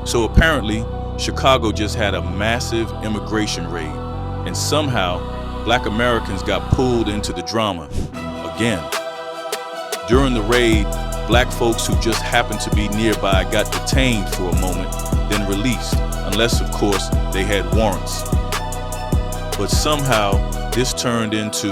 So apparently, Chicago just had a massive immigration raid, and somehow, Black Americans got pulled into the drama again. During the raid, Black folks who just happened to be nearby got detained for a moment, then released, unless, of course, they had warrants. But somehow, this turned into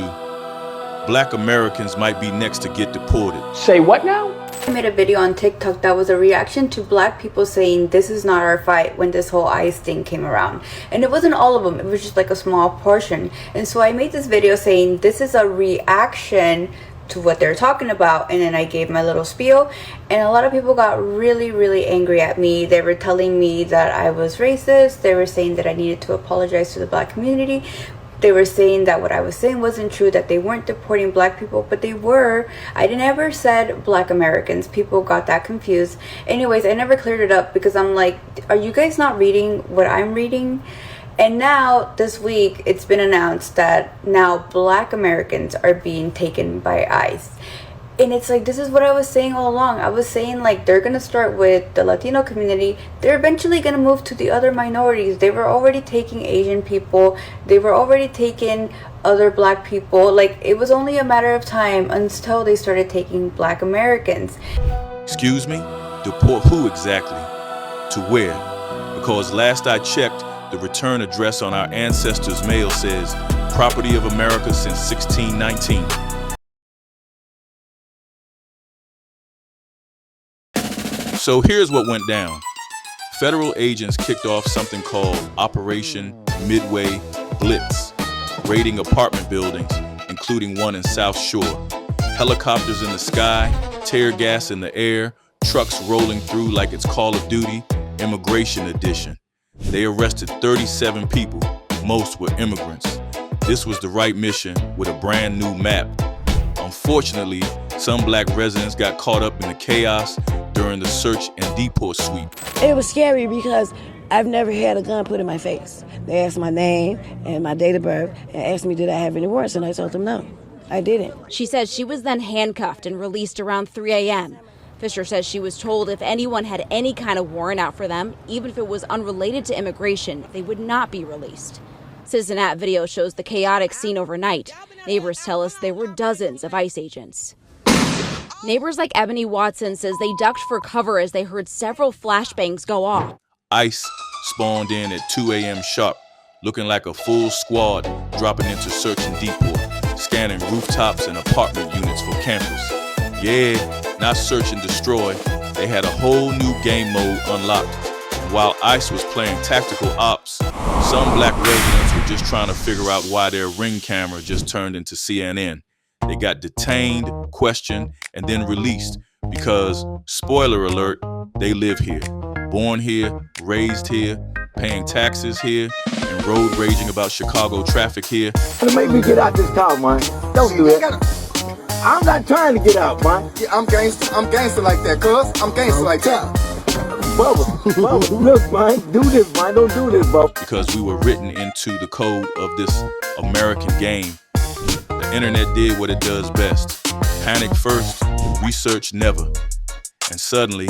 Black Americans might be next to get deported. Say what now? I made a video on TikTok that was a reaction to Black people saying this is not our fight when this whole ICE thing came around. And it wasn't all of them, it was just like a small portion. And so I made this video saying this is a reaction to what they're talking about, and then I gave my little spiel, and a lot of people got really angry at me. They were telling me that I was racist. They were saying that I needed to apologize to the Black community. They were saying that what I was saying wasn't true, that they weren't deporting Black people, but they were. I never said Black Americans. People got that confused. Anyways, I never cleared it up because I'm like, are you guys not reading what I'm reading? And now, this week, it's been announced that now Black Americans are being taken by ICE. And it's like, this is what I was saying all along. I was saying, like, they're going to start with the Latino community. They're eventually going to move to the other minorities. They were already taking Asian people. They were already taking other Black people. Like, it was only a matter of time until they started taking Black Americans. Excuse me? Deport who exactly? To where? Because last I checked, the return address on our ancestors' mail says, property of America since 1619. So here's what went down. Federal agents kicked off something called Operation Midway Blitz, raiding apartment buildings, including one in South Shore. Helicopters in the sky, tear gas in the air, trucks rolling through like it's Call of Duty, Immigration Edition. They arrested 37 people, most were immigrants. This was the right mission with a brand new map. Unfortunately, some Black residents got caught up in the chaos during the search and deport sweep. It was scary because I've never had a gun put in my face. They asked my name and my date of birth and asked me did I have any warrants, and I told them no, I didn't. She says she was then handcuffed and released around 3 a.m. Fisher says she was told if anyone had any kind of warrant out for them, even if it was unrelated to immigration, they would not be released. Citizenship video shows the chaotic scene overnight. Neighbors tell us there were dozens of ICE agents. Neighbors like Ebony Watson says they ducked for cover as they heard several flashbangs go off. ICE spawned in at 2 a.m. sharp, looking like a full squad dropping into search and deport, scanning rooftops and apartment units for campers. Yeah, not search and destroy. They had a whole new game mode unlocked. While ICE was playing tactical ops, some Black residents were just trying to figure out why their Ring camera just turned into CNN. They got detained, questioned, and then released because, spoiler alert, they live here. Born here, raised here, paying taxes here, and road raging about Chicago traffic here. Make me get out this car, man. Don't do that. I'm not trying to get out, man. Yeah, I'm gangster like that, cuz. I'm gangster like that. Bubba, look, man, do this, man. Don't do this, Bubba. Because we were written into the code of this American game. The internet did what it does best. Panic first, research never. And suddenly,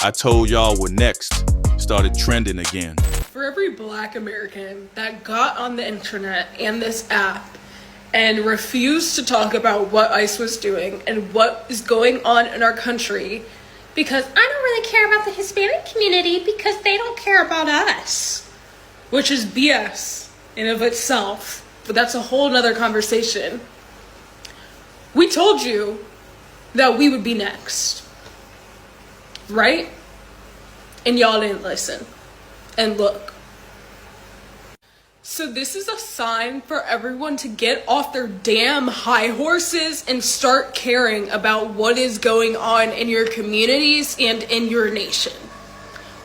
I told y'all we're next, started trending again. For every Black American that got on the internet and this app and refused to talk about what ICE was doing and what is going on in our country, because I don't really care about the Hispanic community because they don't care about us, which is BS in of itself, but that's a whole nother conversation. We told you that we would be next, right? And y'all didn't listen. And look. So this is a sign for everyone to get off their damn high horses and start caring about what is going on in your communities and in your nation.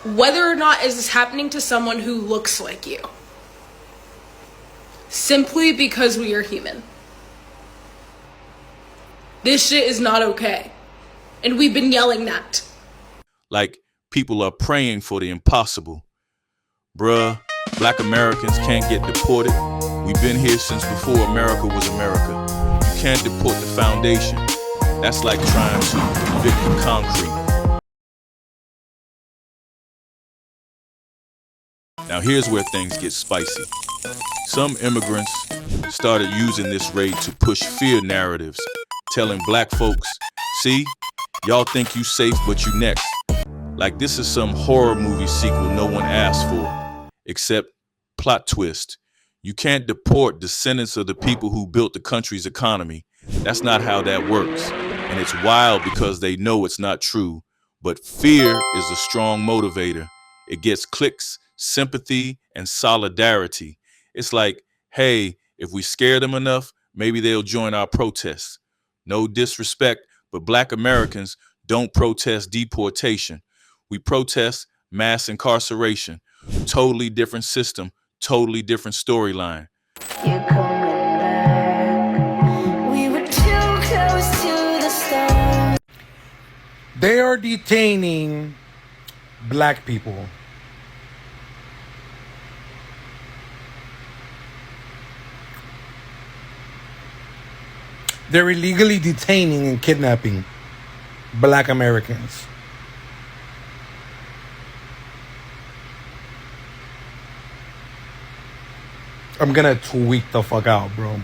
Whether or not is this happening to someone who looks like you. Simply because we are human. This shit is not okay. And we've been yelling that. Like people are praying for the impossible. Bruh, Black Americans can't get deported. We've been here since before America was America. You can't deport the foundation. That's like trying to evict the concrete. Now here's where things get spicy. Some immigrants started using this raid to push fear narratives, telling black folks, see, y'all think you safe, but you next. Like this is some horror movie sequel no one asked for. Except, plot twist, you can't deport descendants of the people who built the country's economy. That's not how that works. And it's wild because they know it's not true. But fear is a strong motivator. It gets clicks, sympathy, and solidarity. It's like, hey, if we scare them enough, maybe they'll join our protests. No disrespect, but black Americans don't protest deportation. We protest mass incarceration. Totally different system, totally different storyline. You're coming back. We were too close to the stars. They are detaining black people. They're illegally detaining and kidnapping black Americans. I'm gonna tweak the fuck out, bro.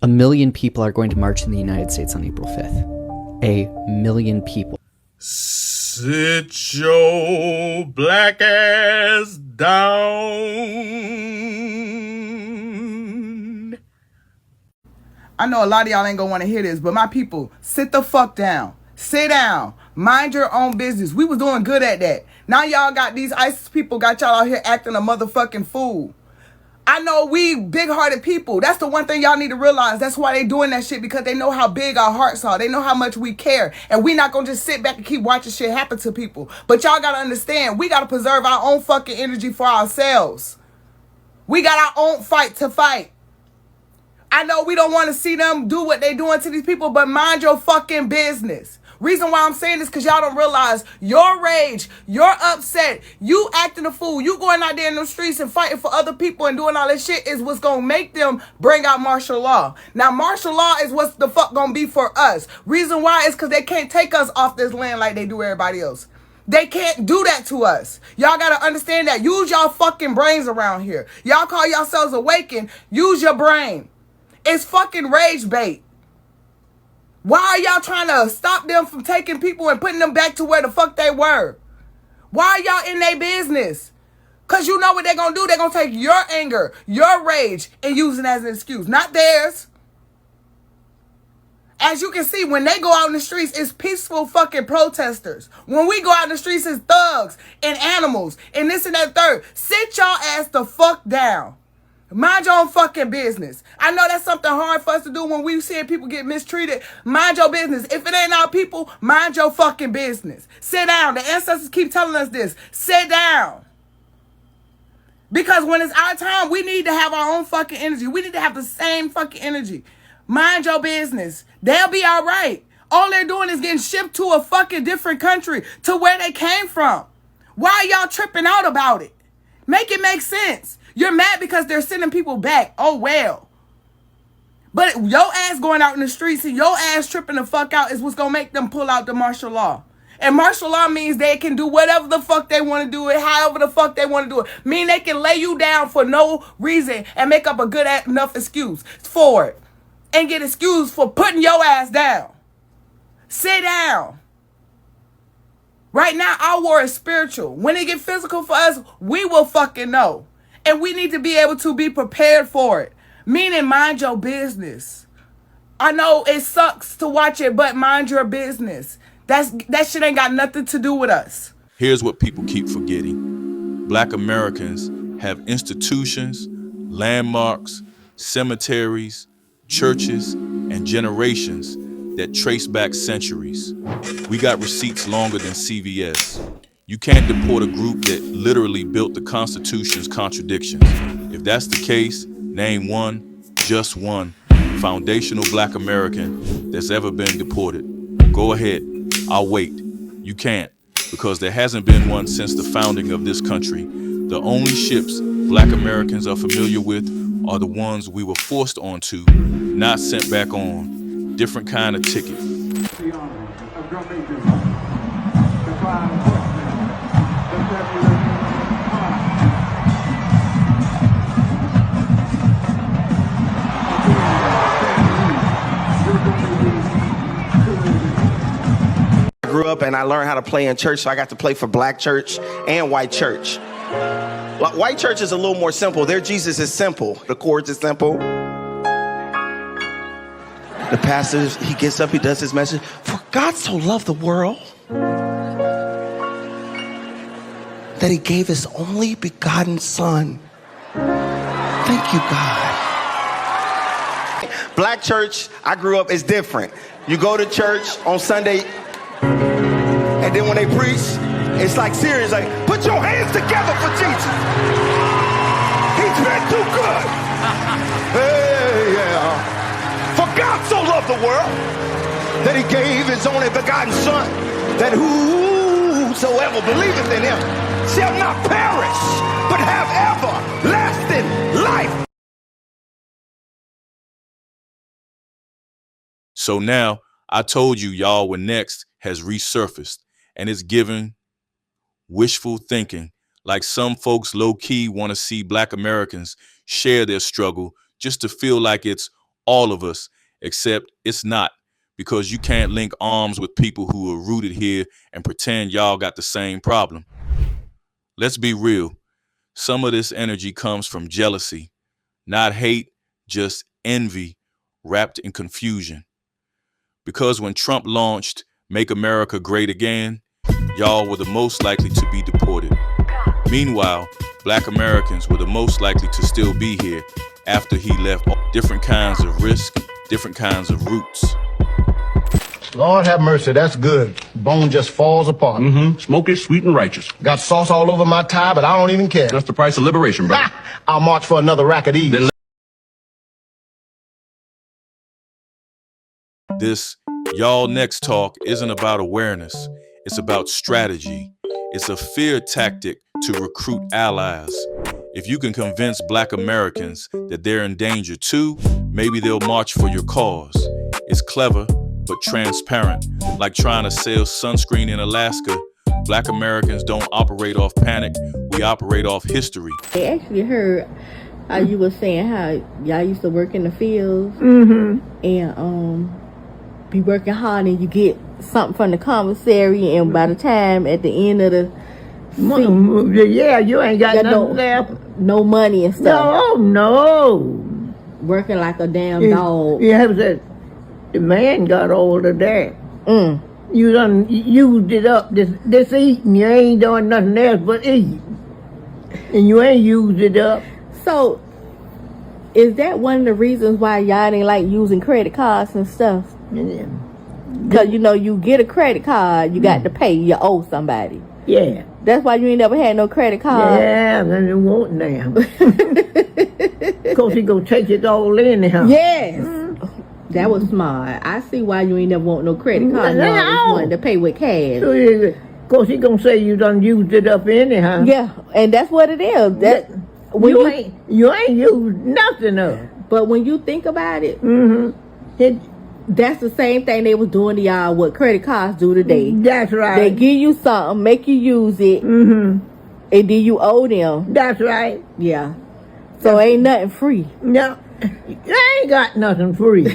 A million people are going to march in the United States on April 5th. A million people. Sit your black ass down. I know a lot of y'all ain't gonna want to hear this, but my people, sit the fuck down. Sit down. Mind your own business. We was doing good at that. Now y'all got these ISIS people got y'all out here acting a motherfucking fool. I know we big-hearted people. That's the one thing y'all need to realize. That's why they doing that shit, because they know how big our hearts are. They know how much we care. And we not gonna just sit back and keep watching shit happen to people. But y'all gotta understand, we gotta preserve our own fucking energy for ourselves. We got our own fight to fight. I know we don't want to see them do what they doing to these people, but mind your fucking business. Reason why I'm saying this, because y'all don't realize your rage, your upset, you acting a fool, you going out there in the streets and fighting for other people and doing all that shit is what's going to make them bring out martial law. Now, martial law is what's the fuck going to be for us. Reason why is because they can't take us off this land like they do everybody else. They can't do that to us. Y'all got to understand that. Use y'all fucking brains around here. Y'all call yourselves awakened. Use your brain. It's fucking rage bait. Why are y'all trying to stop them from taking people and putting them back to where the fuck they were? Why are y'all in their business? Because you know what they're going to do. They're going to take your anger, your rage, and use it as an excuse. Not theirs. As you can see, when they go out in the streets, it's peaceful fucking protesters. When we go out in the streets, it's thugs and animals and this and that third. Sit y'all ass the fuck down. Mind your own fucking business. I know that's something hard for us to do when we see people get mistreated. Mind your business. If it ain't our people, mind your fucking business. Sit down. The ancestors keep telling us this. Sit down. Because when it's our time, we need to have our own fucking energy. We need to have the same fucking energy. Mind your business. They'll be all right. All they're doing is getting shipped to a fucking different country to where they came from. Why are y'all tripping out about it? Make it make sense. You're mad because they're sending people back. Oh, well. But your ass going out in the streets and your ass tripping the fuck out is what's going to make them pull out the martial law. And martial law means they can do whatever the fuck they want to do it, however the fuck they want to do it. Mean they can lay you down for no reason and make up a good enough excuse for it. And get excused for putting your ass down. Sit down. Right now, our war is spiritual. When it get physical for us, we will fucking know. And we need to be able to be prepared for it. Meaning, mind your business. I know it sucks to watch it, but mind your business. That shit ain't got nothing to do with us. Here's what people keep forgetting. Black Americans have institutions, landmarks, cemeteries, churches, and generations that trace back centuries. We got receipts longer than CVS. You can't deport a group that literally built the Constitution's contradictions. If that's the case, name one, just one, foundational Black American that's ever been deported. Go ahead, I'll wait. You can't, because there hasn't been one since the founding of this country. The only ships Black Americans are familiar with are the ones we were forced onto, not sent back on. Different kind of ticket. The honor of drum major, the I grew up and I learned how to play in church, so I got to play for black church and white church. White church is a little more simple. Their Jesus is simple. The chords is simple. The pastor, he gets up, he does his message. For God so loved the world that he gave his only begotten son. Thank you, God. Black church, I grew up, is different. You go to church on Sunday, and then when they preach, it's like serious, like, put your hands together for Jesus. He's been too good. Hey, yeah. For God so loved the world that he gave his only begotten son, that whosoever believeth in him shall not perish, but have everlasting life. So now, I told you y'all were next has resurfaced, and it's giving wishful thinking, like some folks low-key want to see Black Americans share their struggle just to feel like it's all of us, except it's not, because you can't link arms with people who are rooted here and pretend y'all got the same problem. Let's be real. Some of this energy comes from jealousy, not hate, just envy wrapped in confusion. Because when Trump launched Make America Great Again, y'all were the most likely to be deported. Meanwhile, Black Americans were the most likely to still be here after he left. Different kinds of risk, different kinds of roots. Lord have mercy, that's good. Bone just falls apart. Smoky, sweet, and righteous. Got sauce all over my tie, but I don't even care. That's the price of liberation, brother. I'll march for another rack of these. This y'all next talk isn't about awareness. It's about strategy. It's a fear tactic to recruit allies. If you can convince Black Americans that they're in danger too, maybe they'll march for your cause. It's clever, but transparent. Like trying to sell sunscreen in Alaska. Black Americans don't operate off panic. We operate off history. I actually heard how you were saying how y'all used to work in the fields and be working hard and you get something from the commissary, and by the time at the end of the yeah, you ain't got nothing left. No money and stuff. No. Working like a damn dog. Yeah, the man got all of that. You done used it up this eating. You ain't doing nothing else but eat. And you ain't used it up. So, is that one of the reasons why y'all ain't like using credit cards and stuff? Yeah. Because, you know, you get a credit card, you got to pay, you owe somebody. Yeah. That's why you ain't never had no credit card. Yeah, then you won't now. Because he gonna take it all anyhow. Yes. That was smart. I see why you ain't never want no credit card. No, just wanting to pay with cash. Because he gonna say you done used it up anyhow. Yeah, and that's what it is. That when you ain't used nothing of it. But when you think about it, that's the same thing they was doing to y'all what credit cards do today. That's right. They give you something, make you use it, and then you owe them. That's right. Yeah. So ain't nothing free. No, you ain't got nothing free.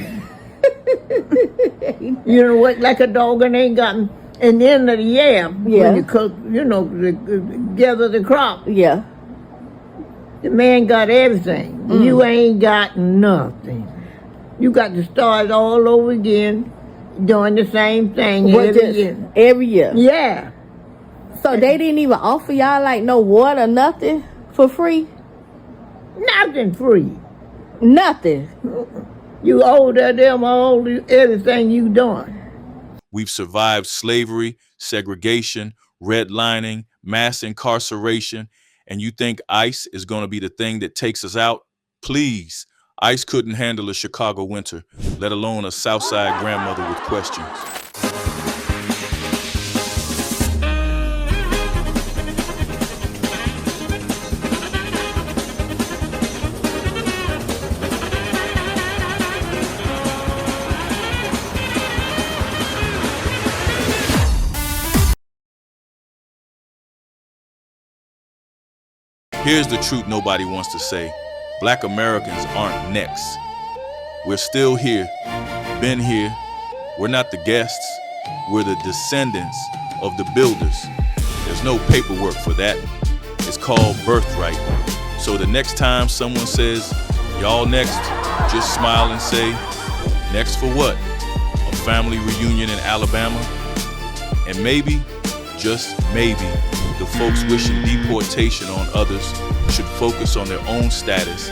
You know what? Like a dog and ain't got. In the end of the year, when you cook, you know, gather the crop. Yeah. The man got everything. You ain't got nothing. You got to start all over again, doing the same thing every year. Yeah. So they didn't even offer y'all like no water, nothing for free? Nothing free. Nothing. You owe them everything you done. We've survived slavery, segregation, redlining, mass incarceration, and you think ICE is going to be the thing that takes us out? Please. ICE couldn't handle a Chicago winter, let alone a Southside grandmother with questions. Here's the truth nobody wants to say. Black Americans aren't next. We're still here, been here. We're not the guests. We're the descendants of the builders. There's no paperwork for that. It's called birthright. So the next time someone says, y'all next, just smile and say, next for what? A family reunion in Alabama? And maybe, just maybe, the folks wishing deportation on others should focus on their own status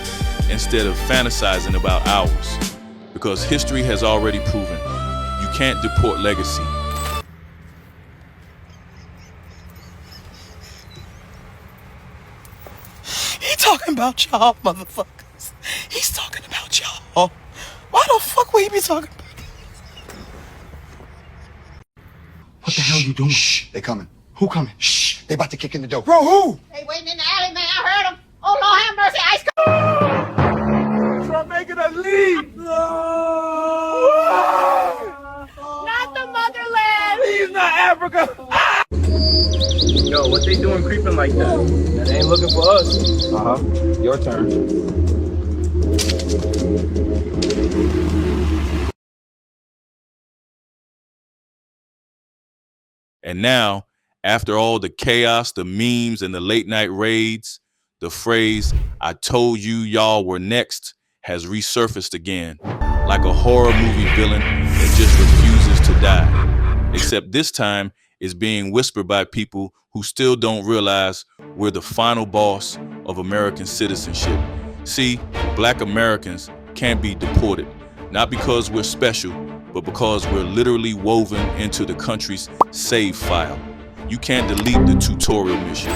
instead of fantasizing about ours. Because history has already proven you can't deport legacy. He talking about y'all, motherfuckers. He's talking about y'all. Why the fuck would he be talking about? What the hell you doing? Shh, they coming. Who coming? Shh, they about to kick in the door. Bro, who? They waiting in the alley, man. I heard them. Oh, Lord, have mercy. Ice cream. Trump making us leave. Not the motherland. Please, not Africa. Yo, what they doing creeping like that? That ain't looking for us. Your turn. And now, after all the chaos, the memes, and the late night raids, the phrase, I told you y'all were next, has resurfaced again, like a horror movie villain that just refuses to die. Except this time, it's being whispered by people who still don't realize we're the final boss of American citizenship. See, Black Americans can't be deported, not because we're special, but because we're literally woven into the country's save file. You can't delete the tutorial mission.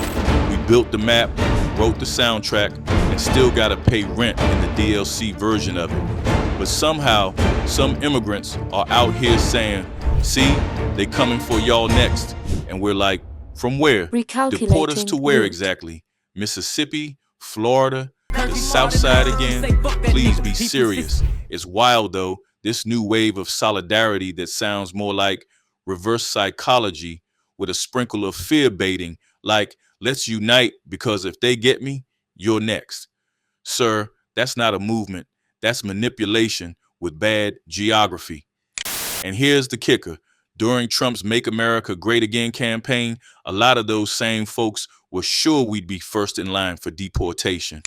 We built the map, wrote the soundtrack, and still gotta pay rent in the DLC version of it. But somehow, some immigrants are out here saying, see, they coming for y'all next. And we're like, from where? Deport us to where exactly? Mississippi? Florida? The South Side again? Please be serious. It's wild though, this new wave of solidarity that sounds more like reverse psychology with a sprinkle of fear baiting, like, let's unite because if they get me, you're next. Sir, that's not a movement. That's manipulation with bad geography. And here's the kicker. During Trump's Make America Great Again campaign, a lot of those same folks were sure we'd be first in line for deportation.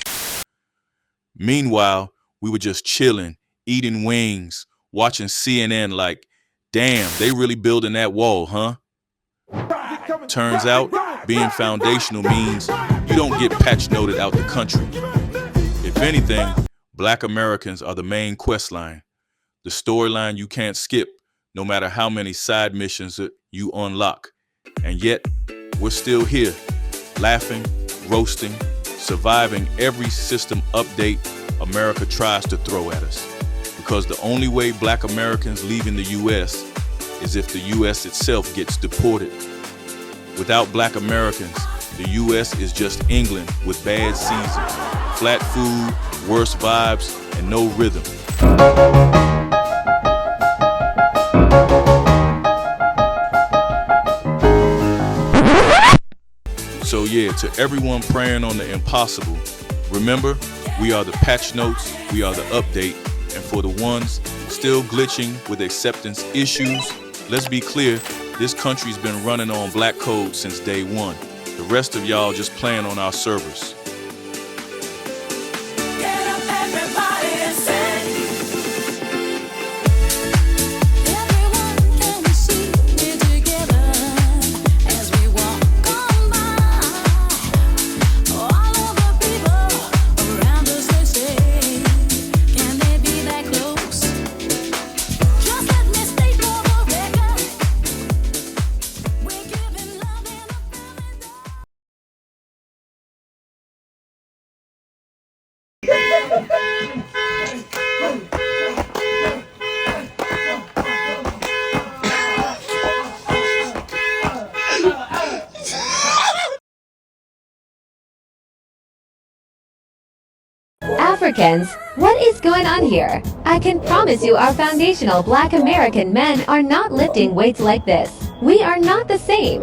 Meanwhile, we were just chilling, eating wings, watching CNN like, damn, they really building that wall, huh? Turns out, being foundational means you don't get patch noted out the country. If anything, Black Americans are the main quest line, the storyline you can't skip, no matter how many side missions that you unlock. And yet, we're still here, laughing, roasting, surviving every system update America tries to throw at us. Because the only way Black Americans leaving the U.S. is if the U.S. itself gets deported. Without Black Americans, the U.S. is just England with bad seasons, flat food, worse vibes, and no rhythm. So yeah, to everyone praying on the impossible, remember, we are the patch notes, we are the update, and for the ones still glitching with acceptance issues, let's be clear, this country's been running on black code since day one. The rest of y'all just playing on our servers. Africans, what is going on here? I can promise you our foundational Black American men are not lifting weights like this. We are not the same.